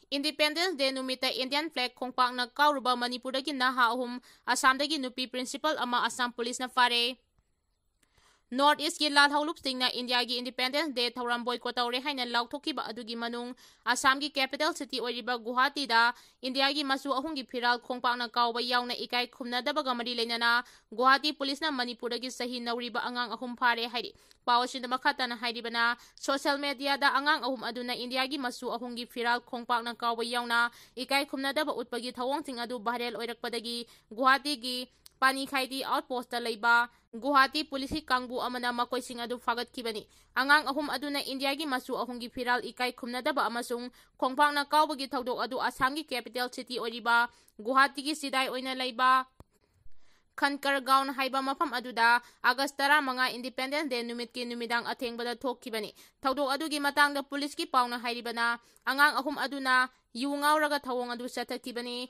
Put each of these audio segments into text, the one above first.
Independence Day numita Indian flag Khongpakna kaoruba Manipurdagi naha ahum Assamdagi nupi principal ama Assam police na phare. North East ki lal haulup singna India gi Independence Day thauram boycott tawre haina lauthokiba adugi manung Assam gi capital city oiriba Guwahati da India gi masu ahung gi phiral Khongpakna kauba yauna ikai khumnadaba gamari leinana Guwahati police na Manipur gi sahi nauriba angang ahum phare hairi pawashin makata na hairibana social media da angang ahum aduna India gi masu ahung gi phiral Khongpakna kauba yauna ikai khumnadaba utpagi thawong ting adu viral oirakpadagi Guwahati gi Pani Khaidi outpost ta leiba Guwahati police kangbu amana makoi sing adu fagat kibani angang ahum aduna India gi masu ahung gi phiral ikai khumnadaba amasung Khongpakna kaubagi thaudok adu Assam gi capital city oriba Guwahati gi sidai oina leiba Khankar gaon haiba mafam aduda August 15 Independence Day numit ki numidang athengbada thokkibani thaudok adu gi matangda police ki pauna hairibana angang ahum aduna yu ngauraga thawong adu sathakibani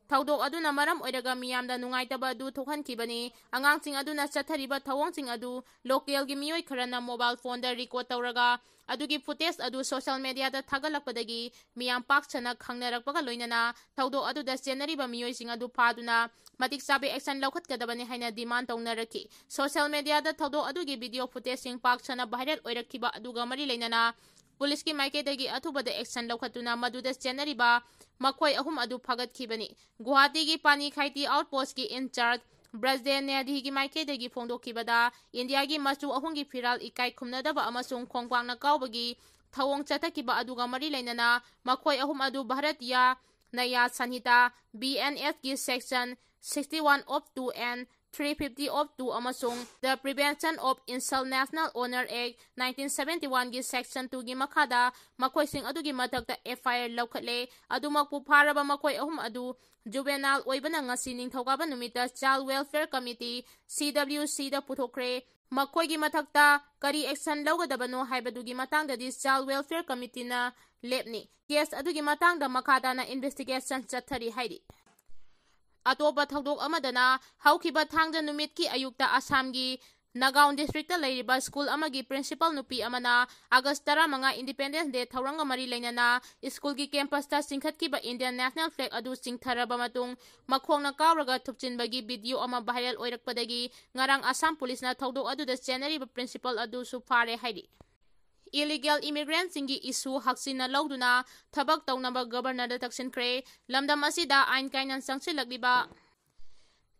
Thaudok aduna maram oiraga miyamda nungaitaba adu thokhankibani angangsing aduna chathariba thawongsing adu local gi miyoi kharana mobile phone da record tawraga adugi footage adu social media da thagalakpadagi miyam pakchana khangnarakpaga loinana thaudok aduda chenariba miyoi sing adu phaduna matik sabe action laukhatkadabani haina demand tawnaraki social media da thaudok adugi video footage sing pakchana viral oirakhiba aduga mari leinana Police ki maiketagi athubada action laukhatuna maduda chenariba makhoi ahum adu phagat khibani Guwahati gi Pani Khaiti outpost ki in charge Brajden Nedhi gi maiketagi phongdokhibada India gi machu ahung gi phiral ikai khumnadaba amasung Khongpakna kaubagi thawong chathakiba aduga mari leinana makhoi ahum adu Bharatiya Naya Sanhita BNS gi section 61 of 2 and 350 of 2 amasung the Prevention of Insult National Honor Act 1971 gi section 2 gi makhada makoi sing adugi mathakta FIR laukhatle adumakpu pharaba makoi ahum adu juvenile oibana ngasi ningthokaba numita Child Welfare Committee CWC da puthokre makoi gi mathakta kari action laugadabano haibadugi matangdadi Child Welfare Committee na lepni case adugi matangda makhada na investigation chathari hairi Atoba thaudok amadana haukiba thangja numit ki ayukta Assam gi Naga district ta leiriba school amagi principal nupi amana August 15 Independence Day thauranga mari leinana school gi campus ta singkhatkiba Indian national flag adu singtharaba matung makhongna kawraga thupchinbagi video ama viral oirakpadagi ngarang Assam police na thaudok adu da chenariba principal adu su phare hairi Illegal immigrants singi issue haksina lauduna thabak tawnaba governor da taksinkre lamdam asida ain kainan sangsilagliba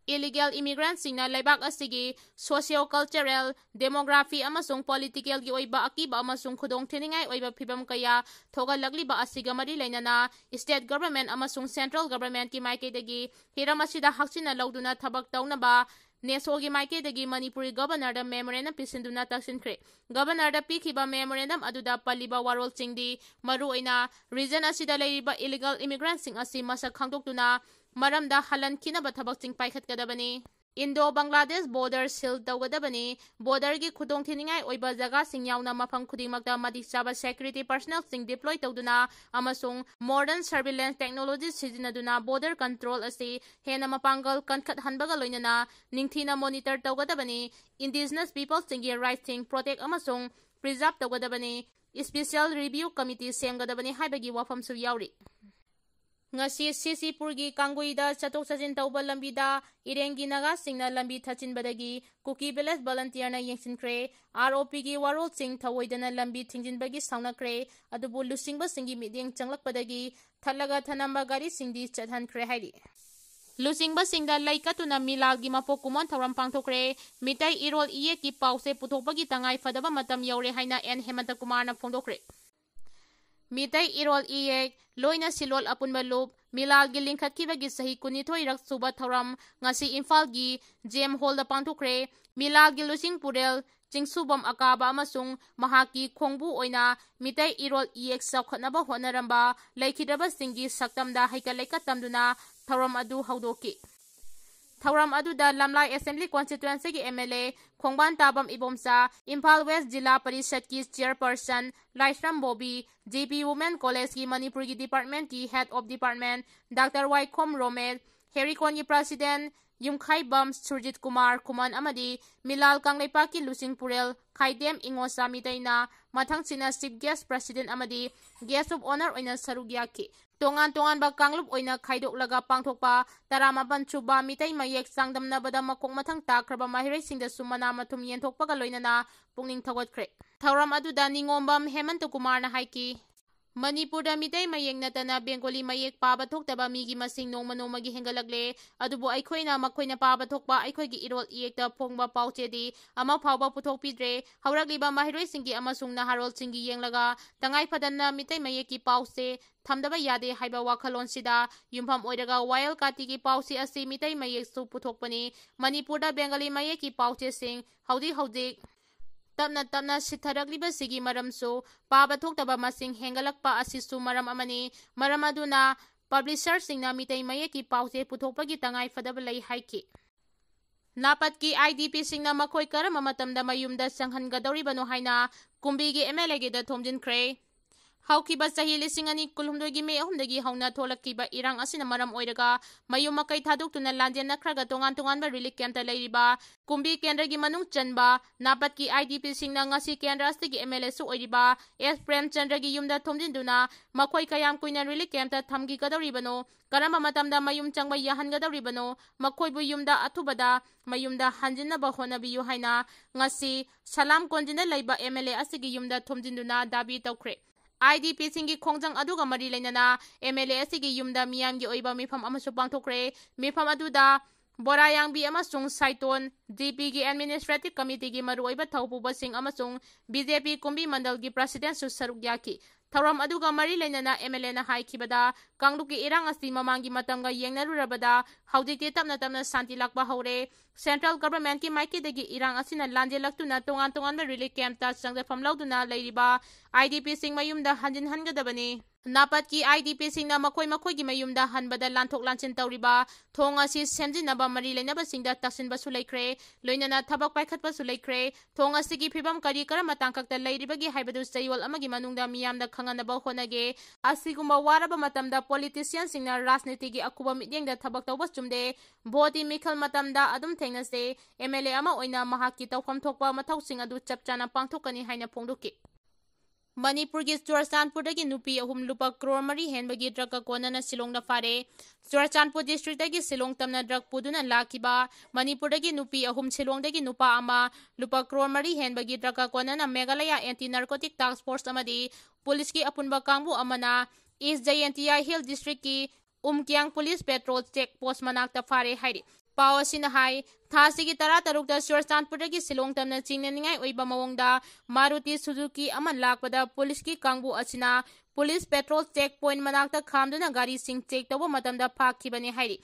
illegal immigrants singna laibak asigi socio-cultural demography amasung political gi oiba akiba amasung khudong thiningai oiba phibam kaya thogalagliba asiga mari leinana state government amasung central government ki maiketagi hiram asida haksina lauduna thabak tawnaba Nesogi Maike dagi Manipuri Governor da memorandum pisinduna taksinkre. Governor da pikiba memorandum aduda paliba warol chingdi maruoina region asida leiriba illegal immigrants sing asi masak khangdoktuna maramda halan kinaba thabak ching paikhatkadabani. Indo-Bangladesh border seal tawgadabani border gi khudong thiningai oiba jaga sing yauna mafam khudingmakta madik chaba security personnel sing deploy tawduna amasung modern surveillance technology sizinaduna border control asi hena mapangal kankhat hanbaga loinana ningthina monitor tawgadabani indigenous people sing gi right thing protect amasung preserve tawgadabani special review committee semgadabani haibagi wafam su yauri Ngasi Sisipurgi Kanguida chatok chajin tawba lambida irengi naga singna lambi thachinbadagi kuki village volunteer na yengsinkre ROP gi warol sing thawoidana lambi thingjinbagi saunakre adubu lusingba singi mideng changlakpadagi thalaga thanamba gari singdi chathankre hairi Lusingba singda laikatuna milagi mapok kumon thawram pangthokre mitai irol iye ki pause puthokpagi tangai fadaba matam yaure haina N Hemanta Kumar na phongdokre Mitai irol iye loina silol apunba lob milal gi lingkhatkibagi sahi kunithoi rak suba thoram ngasi Imphal gi Gem Hall da pangthokre milal gi lusing purel chingsubam akaba amasung mahaki khongbu oina mitai irol iye saukhatnaba honaramba laikhidaba singi saktamda haikalaika tamduna thoram adu haudoki Thauram aduda Lamlai Assembly Constituency ki MLA Khongban Tabam Ibomsa Imphal West Jilla Parishad ki Chairperson Laishram Bobby JP Women College ki Manipur ki Department ki Head of Department Dr. Waikhom Romed Herikon ki President Yumkhaibam Surjit Kumar Kuman Amadi Milal Kangleipaki Lusing Purel Khaidem Ingosa Mitaina Mathang Sina Chief Guest President Amadi Guest of Honor Oina Sarugyaki Tongan ba Kanglup Oina Khaidok Laga Pangthokpa Taramaban Chuba Mitai Mayek Sangdam Nabada Makong Mathang Takraba Mahire Sing the Sumana Matum Yenthokpa Galoinana Pungning Thawatkhre Thauram Aduda Ningombam Hemant Kumar na Haiki Manipurda mitai mayek natana Bengali mayek paba thoktaba migi masing nongma nongmagi hengalagle adubu aikhoina makhoina paba thokpa aikhoigi irol iekta phongba pauchedi ama phawba puthokpidre hauragliba mahiroi singi amasung naharol singi yenglaga tangai phadanna mitai mayeki pause thamdaba yade haiba wakhalon sida yumpham oiraga wild katigi pause asi mitai mayek su puthokpani Manipurda Bengali mayeki pause sing haudi Tapna sitharagliba sigi maramso paba thoktaba masing hengalakpa asisu maram amani maram aduna publisher singna mitai mayeki pause puthokpagi tangai fadaba lai haiki Napat ki IDP singna makhoi karama matamda mayumda sanghangadoribano haina kumbigi MLA gi da thinjinkhre Haukiba sahi lisingani kulhumdogi me ahumdagi hauna tholakkiba irang asina maram oiraga mayum makai thadoktuna lanjen nakhraga tongan ba relief camp ta leiriba kumbi kendra gi manung chanba napat ki IDP singna ngasi kendra astigi MLA su oiriba S Prem Chandra gi yumda thomjinduna makhoi kayam kuina relief camp ta thamgi kadoribano karama matamda mayum changba yahan gadoribano makhoi bu yumda athubada mayumda hanjinna ba honabiyu haina ngasi salam konjina leiba MLA asigi yumda thomjinduna dabi tawkhre IDP singi khongjang aduga mari lainana MLA asigi yumda miyamgi oiba mifam amasu pangthokre mifam aduda Borayangbi amasung Saiton DP gi Administrative Committee gi maru oiba thaupuba sing amasung BJP kumbi mandal gi President su sarugyaki Thauram aduga mari lainana MLA na haikibada Kangluki irang asti mamangi matamga yengnarurabada hauditi tapna santi lakba haure Central Government ki maiki degi irang asina lanjelaktuna tongan ba relief camp ta sangdafam lauduna leiriba IDP sing mayumda hanjin hangadabani Napat ki IDP singna makhoi gi mayumda hanbada lanthok lanchin tawriba thong asi semjinaba mari lainaba singda taksinba su leikre loinana thabak paikhatba su leikre thong asi gi phibam kari karama tangkakta leiribagi haibadu sayol amagi manungda miyamda khanganaba honage asigumba waraba matamda politician singna rajniti gi akuba mityengda thabak tawba chumde voti mikhal matamda adum thengnase MLA ama oina mahaki tawfam thokpa mathau sing adu chapchana pangthokani haina phongdoki Manipur ki Churachandpur dagi nupi ahum lupa crore mari henbagi drug ka konana Silong na phare Churachandpur district dagi Silong tamna drug puduna lakiba Manipur dagi nupi ahum Silong dagi nupa ama lupa crore mari henbagi drug ka konana Meghalaya Anti Narcotic Task Force amadi police ki apunba kangbu amana East Jayantia Hill district ki Umkyang Police Patrol Check Post manakta phare hairi Pao asina hai thasigi tara tarukda Churachandpur dagi Silong tamna chingnaningai oiba mawongda Maruti Suzuki ama lakpada police ki kangbu asina police patrol checkpoint manakta khamduna gari sing check tawba matamda phakibani hairi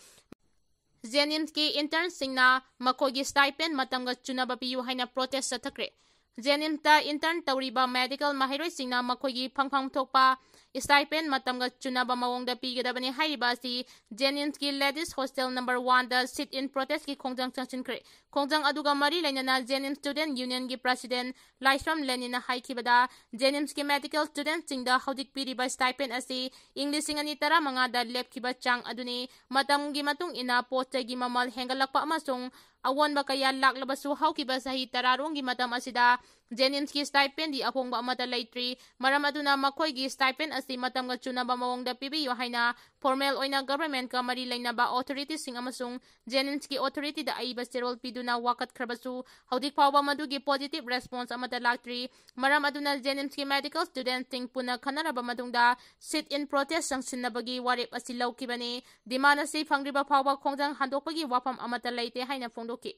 Jenims ki intern singna makogi stipend matamga chunaba piyu haina protest chatthakhre Jenims ta intern tawriba medical mahiroi singna makogi phangphang thokpa stipend matamga chunaba mawongda pigadabani hairiba si Jenims ki ladies hostel number 1 da sit in protest ki khongjang changsinkhre khongjang aduga mari lainana Jenims student union gi president Laisram Lenina haikibada Jenims ki medical student singda haudik piriba stipend asi English singani tara manga da lepkiba chang aduni matamgi matung ina post gi mamal hengalakpa amasung awon ba kaya laklabasu haukiba sahi tararong gi matam asida Jenims ki stipend di ahongba amata leitri maram aduna makhoi gi stipend asi matamga chunaba mawongda pibiyo haina formal oina government ka mari lainaba authority sing amasung Jenims ki authority da aiba serol piduna wakat khrabasu haudik phawba madugi positive response amata laktri maram aduna Jenims ki medical student ting puna khanaraba matungda sit in protest sangsinnabagi warep asi laukibani dimana si phangriba phawba khongjang handokpagi wafam amata leite haina phongdoki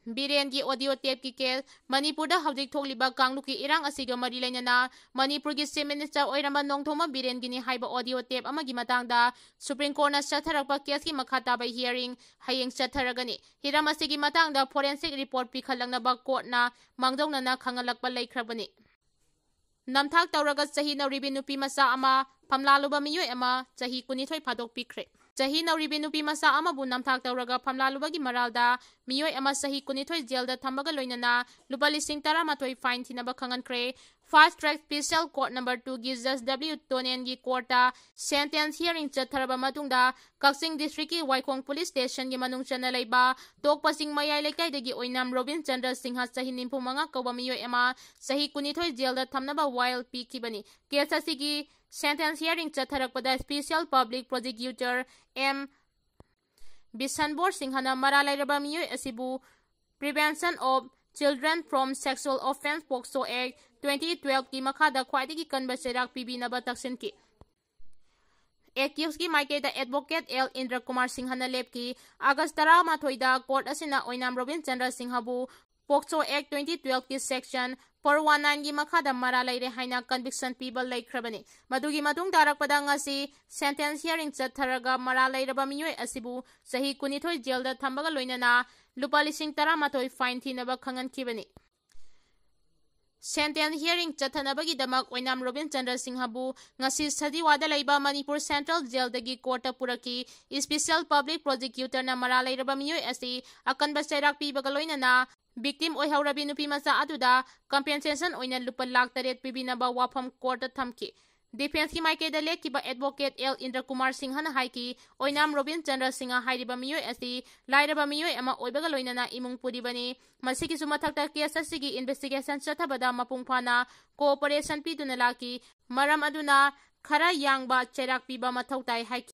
Biren ki audio tape ki case Manipur da haudik thokliba kangluki irang asiga mari lainana Manipur ki Chief Minister oiramba nongthoma Biren gini haiba audio tape amagi matangda Supreme Court na chatharakpa case ki makhata ba hearing hayeng chatharagani hiram asigi matangda forensic report pikhalangnaba court na mangdongna na khangalakpa laikhrabani namthak tawraga chahi nauribi nupi masa ama phamlaluba miyoi ama chahi 22 phadok pikre Chahi nauribi nupi masa ama bu namthak tawraga phamlalubagi maralda miyoi ama sahi 22 jail da thambaga loinana lupa lising tara matoi fine thinaba khangankre Fast Track Special Court Number 2 gi Judge W. Tonen gi courta sentence hearing chatharaba matungda Kaching District ki Waikhong Police Station gi manung chana laiba tokpasing mayai lekai dagi oinam Robin Chandra Singha sahi nimpumanga kauba miyo ema sahi kunithoi jail da thamnaba wild pikibani. Case asigi sentence hearing chatharakpada Special Public Prosecutor M. Bisanbor Singhana mara lairaba miyo asibu Prevention of Children from Sexual Offense POCSO Act 2012 ki makhada khwaidagi kanba serak pibinaba taksinki. Accused ki maikeda Advocate L. Indra Kumar Singhana lepki August 13 da court asina oinam Robin Chandra Singhabu POCSO Act 2012 ki section 419 gi makhada mara laire haina conviction people laikhrabani. Madugi matung darakpada ngasi sentence hearing chatharaga mara lairaba miyoy asibu sahi kunithoi jail da thambaga loinana lupa lising 13 fine thinaba khangankibani. Sentence hearing chathanabagi damak oinam Robin Chandra Singhabu ngasi sadiwada laiba Manipur Central Jail dagi courta puraki Special Public Prosecutor na mara lairaba miyoy asi akanba serak pibaga loinana victim oihaurabi nupi macha aduda compensation oina lupa lakh 8 pibinaba wafam court thamki. Defense ki maikeda lekiba Advocate L. Indra Kumar Singhana haiki oinam Robin Chandra Singha hairiba miyoy asi lairaba miyoy ama oibaga loinana imung puribani. Masiki sumathakta case asigi investigation chathabada mapung phana cooperation piduna laki maram aduna khara yangba cherak piba mathau tai haiki.